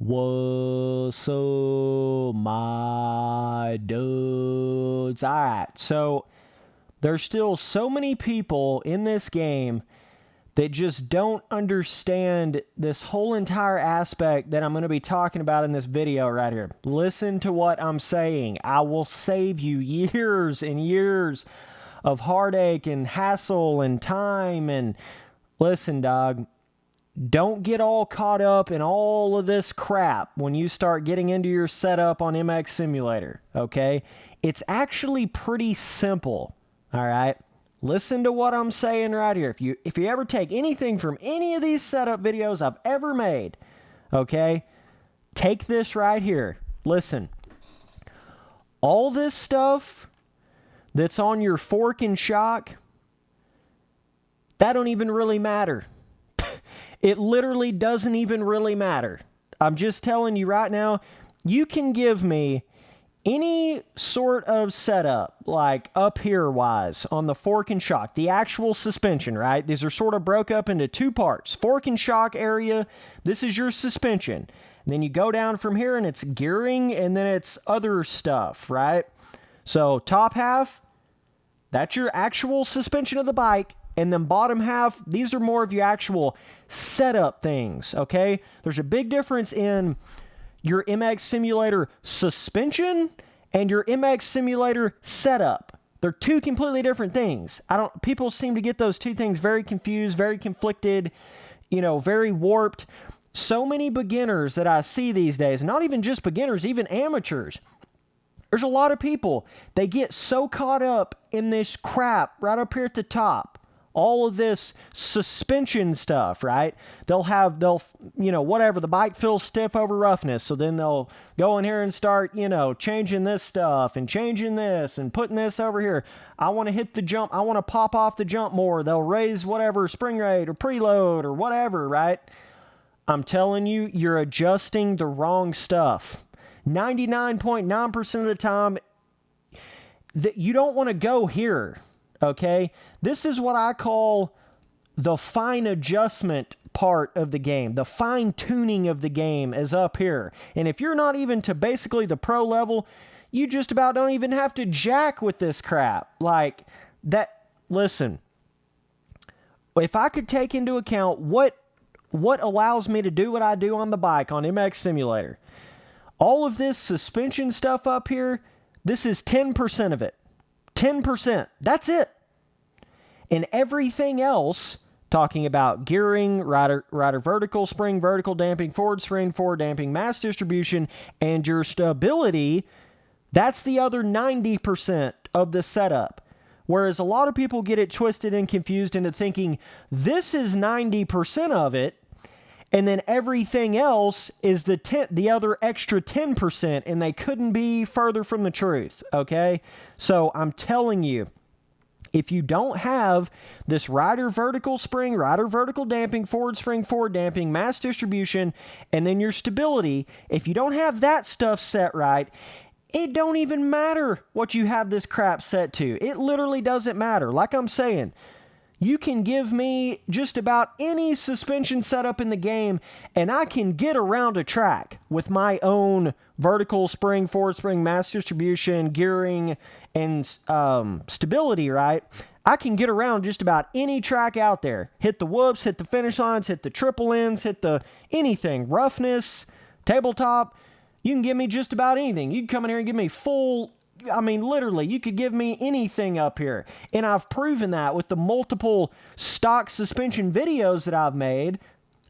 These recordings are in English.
What's up, my dudes? All right, so there's still so many people in this game that just don't understand this whole entire aspect that I'm going to be talking about in this video right here. Listen to what I'm saying. I will save you years and years of heartache and hassle and time. And listen, dog, don't get all caught up in all of this crap when you start getting into your setup on MX Simulator, okay? It's actually pretty simple, all right? Listen to what I'm saying right here. If you ever take anything from any of these setup videos I've ever made, okay, take this right here. Listen. All this stuff that's on your fork and shock, that don't even really matter. It literally doesn't even really matter. I'm just telling you right now, you can give me any sort of setup, like up here wise, on the fork and shock, the actual suspension, right? These are sort of broke up into two parts. Fork and shock area, this is your suspension. And then you go down from here and it's gearing and then it's other stuff, right? So top half, that's your actual suspension of the bike. And then bottom half, these are more of your actual setup things, okay? There's a big difference in your MX Simulator suspension and your MX Simulator setup. They're two completely different things. People seem to get those two things very confused, very conflicted, very warped. So many beginners that I see these days, not even just beginners, even amateurs. There's a lot of people, they get so caught up in this crap right up here at the top. All of this suspension stuff, right? Whatever, the bike feels stiff over roughness, so then they'll go in here and start, changing this stuff and changing this and putting this over here. I want to hit the jump. I want to pop off the jump more. They'll raise whatever spring rate or preload or whatever, right? I'm telling you, you're adjusting the wrong stuff. 99.9% of the time, that you don't want to go here. Okay, this is what I call the fine adjustment part of the game. The fine tuning of the game is up here. And if you're not even to basically the pro level, you just about don't even have to jack with this crap. Like that, listen, if I could take into account what allows me to do what I do on the bike on MX Simulator, all of this suspension stuff up here, this is 10% of it. 10%. That's it. And everything else, talking about gearing, rider vertical damping, forward damping, mass distribution, and your stability, that's the other 90% of the setup. Whereas a lot of people get it twisted and confused into thinking this is 90% of it, and then everything else is the other extra 10%, and they couldn't be further from the truth, okay? So I'm telling you, if you don't have this rider vertical damping, forward damping, mass distribution, and then your stability, if you don't have that stuff set right, it don't even matter what you have this crap set to. It literally doesn't matter. Like I'm saying, you can give me just about any suspension setup in the game, and I can get around a track with my own vertical spring, forward spring, mass distribution, gearing, and stability, right? I can get around just about any track out there. Hit the whoops, hit the finish lines, hit the triple ends, hit the anything. Roughness, tabletop. You can give me just about anything. You can come in here and give me literally, you could give me anything up here. And I've proven that with the multiple stock suspension videos that I've made.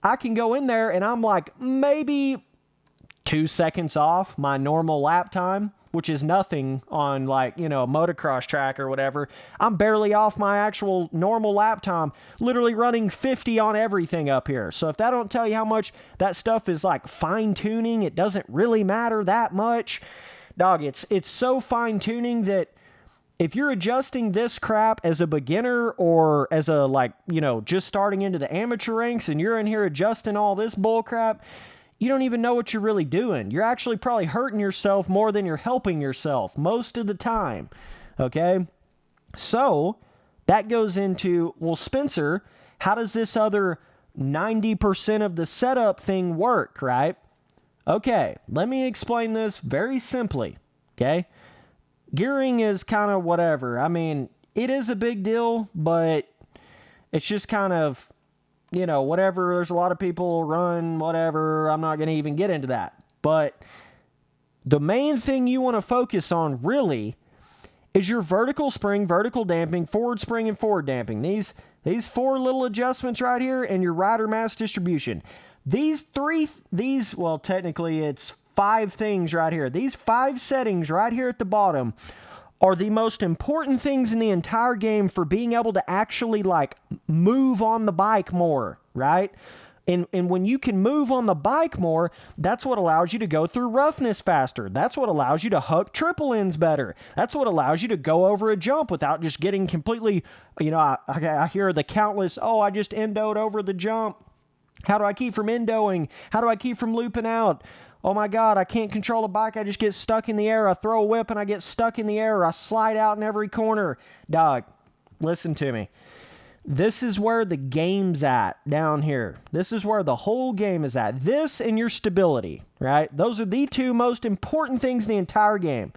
I can go in there and I'm like maybe 2 seconds off my normal lap time, which is nothing on a motocross track or whatever. I'm barely off my actual normal lap time, literally running 50 on everything up here. So if that don't tell you how much that stuff is like fine tuning, it doesn't really matter that much. Dog, it's so fine-tuning that if you're adjusting this crap as a beginner or as a, just starting into the amateur ranks and you're in here adjusting all this bull crap, you don't even know what you're really doing. You're actually probably hurting yourself more than you're helping yourself most of the time, okay? So that goes into, well, Spencer, how does this other 90% of the setup thing work, right? Okay, let me explain this very simply, okay? Gearing is kind of whatever. I mean, it is a big deal, but it's just kind of, whatever. There's a lot of people run, whatever. I'm not going to even get into that. But the main thing you want to focus on, really, is your vertical spring, vertical damping, forward spring, and forward damping. These 4 little adjustments right here, and your rider mass distribution. Well, technically it's 5 things right here. These 5 settings right here at the bottom are the most important things in the entire game for being able to actually, move on the bike more, right? And when you can move on the bike more, that's what allows you to go through roughness faster. That's what allows you to huck triple ends better. That's what allows you to go over a jump without just getting completely, I hear the countless, I just endoed over the jump. How do I keep from endoing? How do I keep from looping out? Oh my God, I can't control the bike. I just get stuck in the air. I throw a whip and I get stuck in the air. I slide out in every corner. Dog, listen to me. This is where the game's at down here. This is where the whole game is at. This and your stability, right? Those are the 2 most important things in the entire game.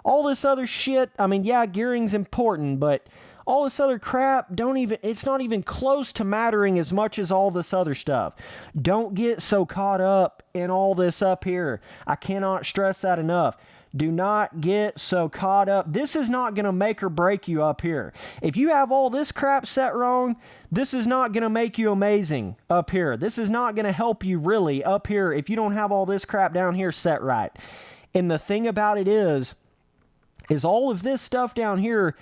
All this other shit, gearing's important, but all this other crap, it's not even close to mattering as much as all this other stuff. Don't get so caught up in all this up here. I cannot stress that enough. Do not get so caught up. This is not going to make or break you up here. If you have all this crap set wrong, this is not going to make you amazing up here. This is not going to help you really up here if you don't have all this crap down here set right. And the thing about it is all of this stuff down here,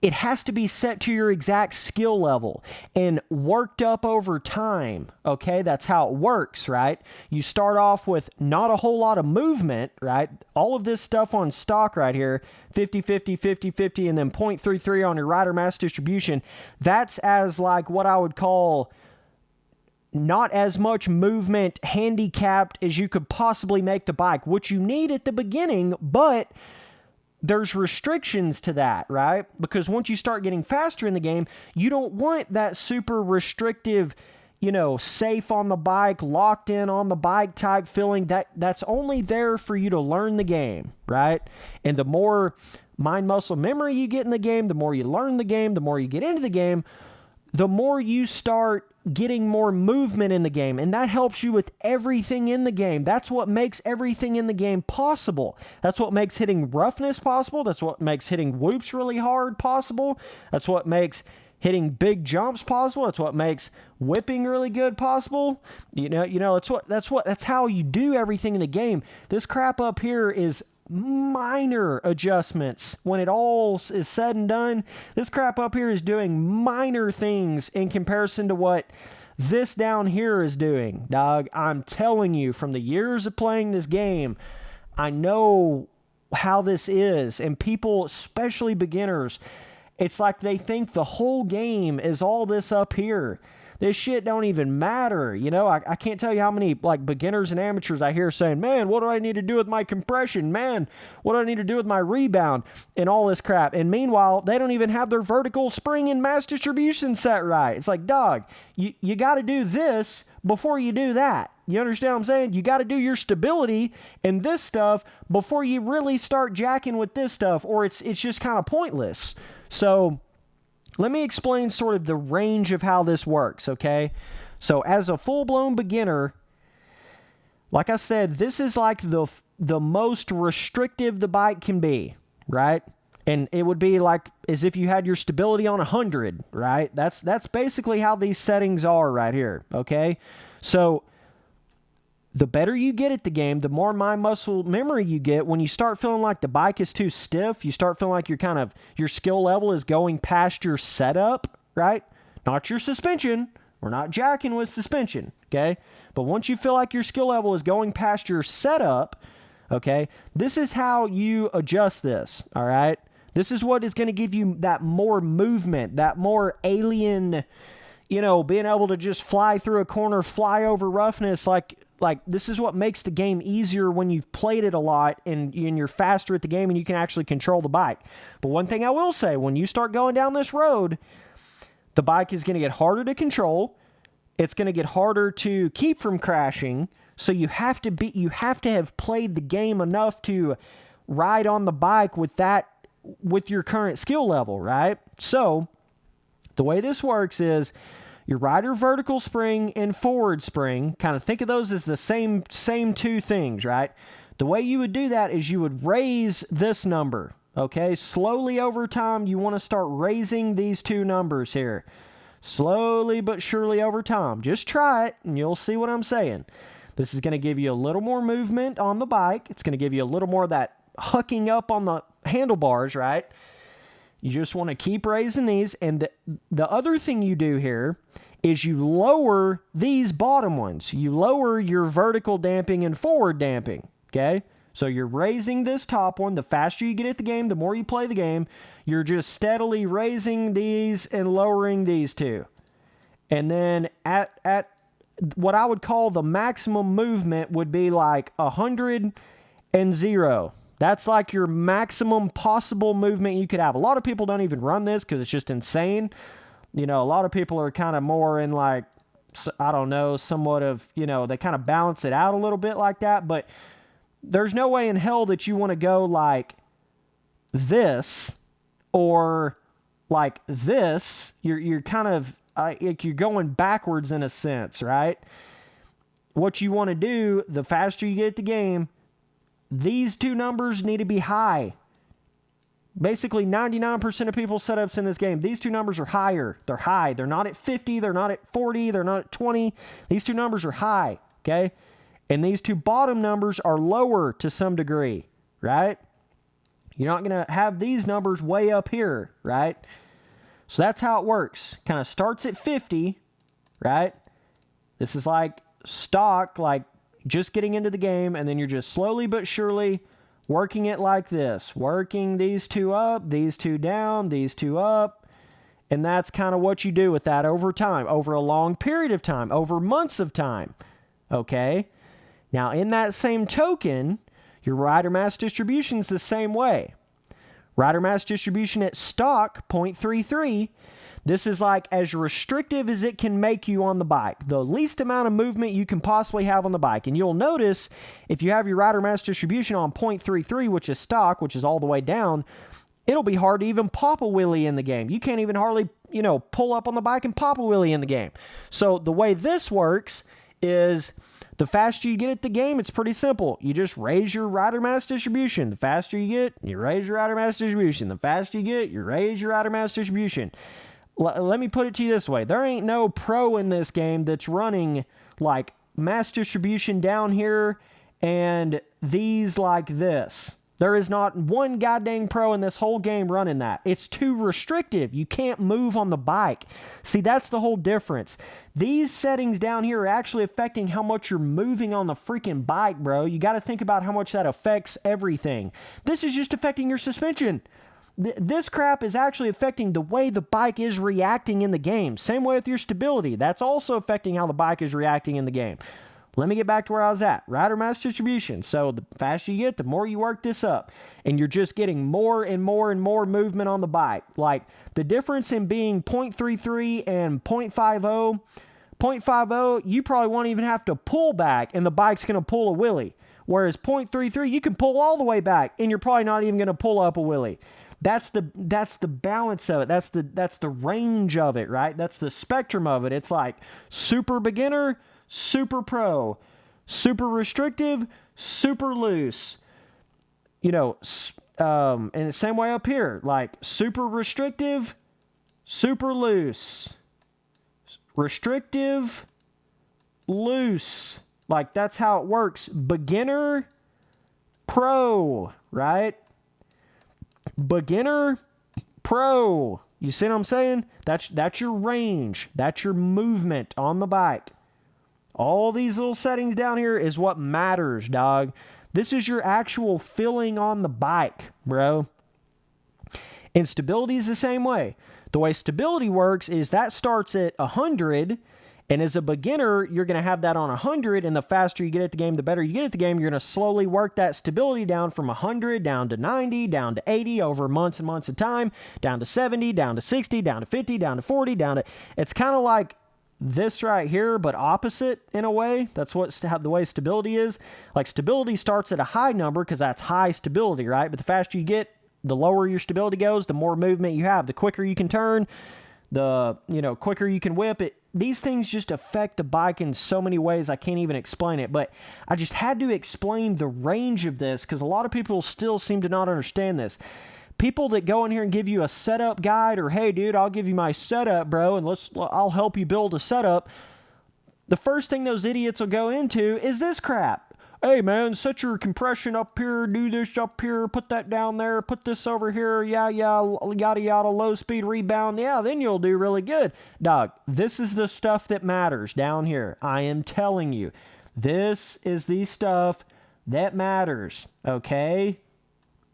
it has to be set to your exact skill level and worked up over time, okay? That's how it works, right? You start off with not a whole lot of movement, right? All of this stuff on stock right here, 50-50, 50-50, and then 0.33 on your rider mass distribution, that's as what I would call not as much movement handicapped as you could possibly make the bike, which you need at the beginning, but there's restrictions to that, right? Because once you start getting faster in the game, you don't want that super restrictive, safe on the bike, locked in on the bike type feeling. That's only there for you to learn the game, right? And the more mind muscle memory you get in the game, the more you learn the game, the more you get into the game, the more you start getting more movement in the game, and that helps you with everything in the game. That's what makes everything in the game possible. That's what makes hitting roughness possible. That's what makes hitting whoops really hard possible. That's what makes hitting big jumps possible. That's what makes whipping really good possible. That's how you do everything in the game. This crap up here is minor adjustments. When it all is said and done, this crap up here is doing minor things in comparison to what this down here is doing, dog. I'm telling you, from the years of playing this game, I know how this is, and people, especially beginners, it's like they think the whole game is all this up here. This shit don't even matter. I can't tell you how many beginners and amateurs I hear saying, man, what do I need to do with my compression? Man, what do I need to do with my rebound? And all this crap. And meanwhile, they don't even have their vertical spring and mass distribution set right. It's like, dog, you got to do this before you do that. You understand what I'm saying? You got to do your stability and this stuff before you really start jacking with this stuff, or it's just kind of pointless. So let me explain sort of the range of how this works, okay? So as a full-blown beginner, like I said, this is the most restrictive the bike can be, right? And it would be as if you had your stability on 100, right? That's basically how these settings are right here, okay? So the better you get at the game, the more mind muscle memory you get. When you start feeling like the bike is too stiff, you start feeling like your skill level is going past your setup, right? Not your suspension. We're not jacking with suspension, okay? But once you feel like your skill level is going past your setup, okay, this is how you adjust this, all right? This is what is going to give you that more movement, that more alien, being able to just fly through a corner, fly over roughness, like this is what makes the game easier when you've played it a lot and you're faster at the game and you can actually control the bike. But one thing I will say, when you start going down this road, the bike is going to get harder to control. It's going to get harder to keep from crashing. So you have to have played the game enough to ride on the bike with your current skill level, right? So the way this works is your rider vertical spring and forward spring, kind of think of those as the same two things, right? The way you would do that is you would raise this number, okay? Slowly over time, you want to start raising these two numbers here. Slowly but surely over time. Just try it and you'll see what I'm saying. This is going to give you a little more movement on the bike. It's going to give you a little more of that hucking up on the handlebars, right? You just want to keep raising these. And the other thing you do here is you lower these bottom ones. You lower your vertical damping and forward damping, okay? So you're raising this top one. The faster you get at the game, the more you play the game. You're just steadily raising these and lowering these two. And then at what I would call the maximum movement would be like 100 and 0. That's like your maximum possible movement you could have. A lot of people don't even run this because it's just insane. You know, a lot of people are kind of more in like, I don't know, somewhat of, you know, they kind of balance it out a little bit like that. But there's no way in hell that you want to go like this or like this. You're kind of, you're going backwards in a sense, right? What you want to do, the faster you get at the game, these two numbers need to be high. Basically, 99% of people's setups in this game, these two numbers are higher. They're high. They're not at 50. They're not at 40. They're not at 20. These two numbers are high, okay? And these two bottom numbers are lower to some degree, right? You're not going to have these numbers way up here, right? So that's how it works. Kind of starts at 50, right? This is like stock, like just getting into the game, and then you're just slowly but surely working it like this. Working these two up, these two down, these two up. And that's kind of what you do with that over time, over a long period of time, over months of time, okay? Now, in that same token, your rider mass distribution is the same way. Rider mass distribution at stock, 0.33, this is like as restrictive as it can make you on the bike. The least amount of movement you can possibly have on the bike. And you'll notice if you have your rider mass distribution on 0.33, which is stock, which is all the way down, it'll be hard to even pop a wheelie in the game. You can't even hardly, pull up on the bike and pop a wheelie in the game. So the way this works is the faster you get at the game, it's pretty simple. You just raise your rider mass distribution. The faster you get, you raise your rider mass distribution. The faster you get, you raise your rider mass distribution. Let me put it to you this way. There ain't no pro in this game that's running like mass distribution down here and these like this. There is not one goddamn pro in this whole game running that. It's too restrictive. You can't move on the bike. See, that's the whole difference. These settings down here are actually affecting how much you're moving on the freaking bike, bro. You got to think about how much that affects everything. This is just affecting your suspension. This crap is actually affecting the way the bike is reacting in the game. Same way with your stability. That's also affecting how the bike is reacting in the game. Let me get back to where I was at. Rider mass distribution. So the faster you get, the more you work this up. And you're just getting more and more and more movement on the bike. Like the difference in being 0.33 and 0.50, 0.50, you probably won't even have to pull back and the bike's going to pull a wheelie. Whereas 0.33, you can pull all the way back and you're probably not even going to pull up a wheelie. That's the balance of it. That's the range of it, right? That's the spectrum of it. It's like super beginner, super pro, super restrictive, super loose. And the same way up here, like super restrictive, super loose, restrictive, loose. Like that's how it works. Beginner, pro, right? Beginner, pro. You see what I'm saying? That's your range. That's your movement on the bike. All these little settings down here is what matters, dog. This is your actual feeling on the bike, bro. And stability is the same way. The way stability works is that starts at 100, and as a beginner, you're going to have that on 100, and the faster you get at the game, the better you get at the game. You're going to slowly work that stability down from 100, down to 90, down to 80 over months and months of time, down to 70, down to 60, down to 50, down to 40, down to... It's kind of like this right here, but opposite in a way. That's what the way stability is. Like stability starts at a high number because that's high stability, right? But the faster you get, the lower your stability goes, the more movement you have. The quicker you can turn, the quicker you can whip it. These things just affect the bike in so many ways I can't even explain it. But I just had to explain the range of this because a lot of people still seem to not understand this. People that go in here and give you a setup guide or, hey, dude, I'll give you my setup, bro, and I'll help you build a setup. The first thing those idiots will go into is this crap. Hey, man, set your compression up here, do this up here, put that down there, put this over here, yada, yada, low speed rebound. Yeah, then you'll do really good. Dog, this is the stuff that matters down here. I am telling you. This is the stuff that matters, okay?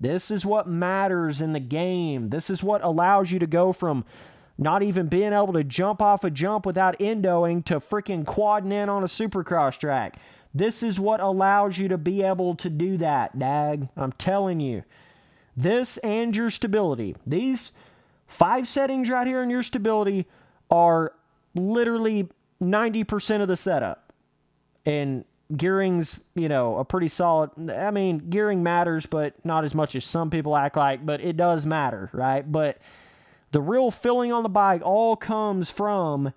This is what matters in the game. This is what allows you to go from not even being able to jump off a jump without endoing to freaking quadding in on a supercross track. This is what allows you to be able to do that, dag. I'm telling you. This and your stability. These 5 settings right here in your stability are literally 90% of the setup. And gearing's, a pretty solid. I mean, gearing matters, but not as much as some people act like, but it does matter, right? But the real feeling on the bike all comes from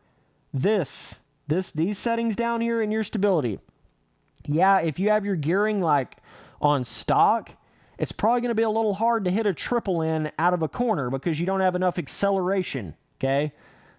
these settings down here in your stability. Yeah, if you have your gearing like on stock, it's probably going to be a little hard to hit a triple in out of a corner because you don't have enough acceleration, okay?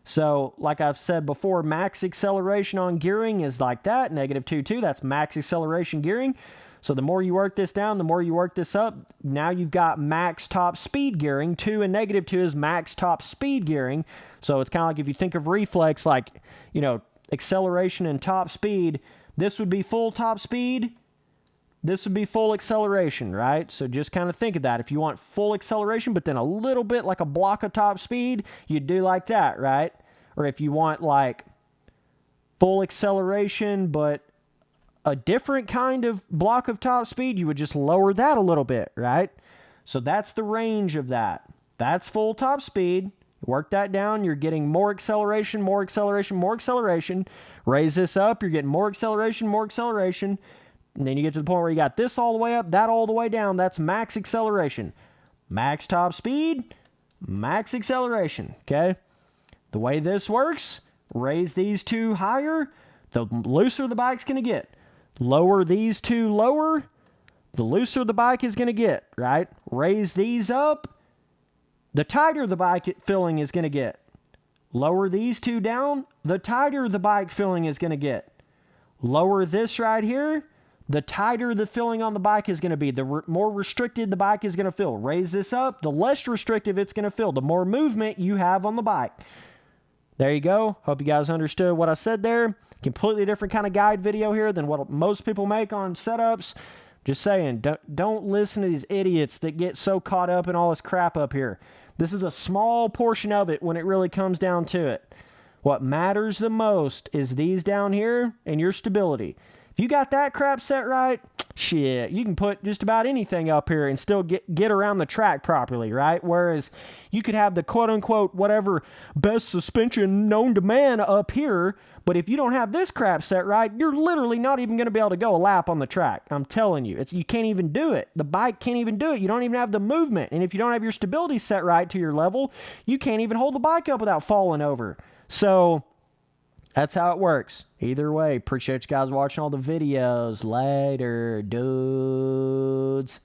So, like I've said before, max acceleration on gearing is like that, -2.2, that's max acceleration gearing. So the more you work this down, the more you work this up, now you've got max top speed gearing. 2 and -2 is max top speed gearing. So it's kind of like if you think of reflex, like, acceleration and top speed, this would be full top speed, this would be full acceleration, right? So just kind of think of that. If you want full acceleration, but then a little bit like a block of top speed, you'd do like that, right? Or if you want like full acceleration, but a different kind of block of top speed, you would just lower that a little bit, right? So that's the range of that. That's full top speed. Work that down. You're getting more acceleration, more acceleration, more acceleration. Raise this up. You're getting more acceleration, more acceleration. And then you get to the point where you got this all the way up, that all the way down. That's max acceleration. Max top speed, max acceleration, okay? The way this works, raise these two higher, the looser the bike's going to get. Lower these two lower, the looser the bike is going to get, right? Raise these up, the tighter the bike filling is going to get. Lower these two down, the tighter the bike filling is going to get. Lower this right here, the tighter the filling on the bike is going to be. The more restricted the bike is going to feel. Raise this up, the less restrictive it's going to feel. The more movement you have on the bike. There you go. Hope you guys understood what I said there. Completely different kind of guide video here than what most people make on setups. Just saying, don't listen to these idiots that get so caught up in all this crap up here. This is a small portion of it when it really comes down to it. What matters the most is these down here and your stability. If you got that crap set right, shit, you can put just about anything up here and still get around the track properly, right? Whereas you could have the quote-unquote whatever best suspension known to man up here, but if you don't have this crap set right, you're literally not even going to be able to go a lap on the track. I'm telling you, you can't even do it. The bike can't even do it. You don't even have the movement. And if you don't have your stability set right to your level, you can't even hold the bike up without falling over. So that's how it works. Either way, appreciate you guys watching all the videos. Later, dudes.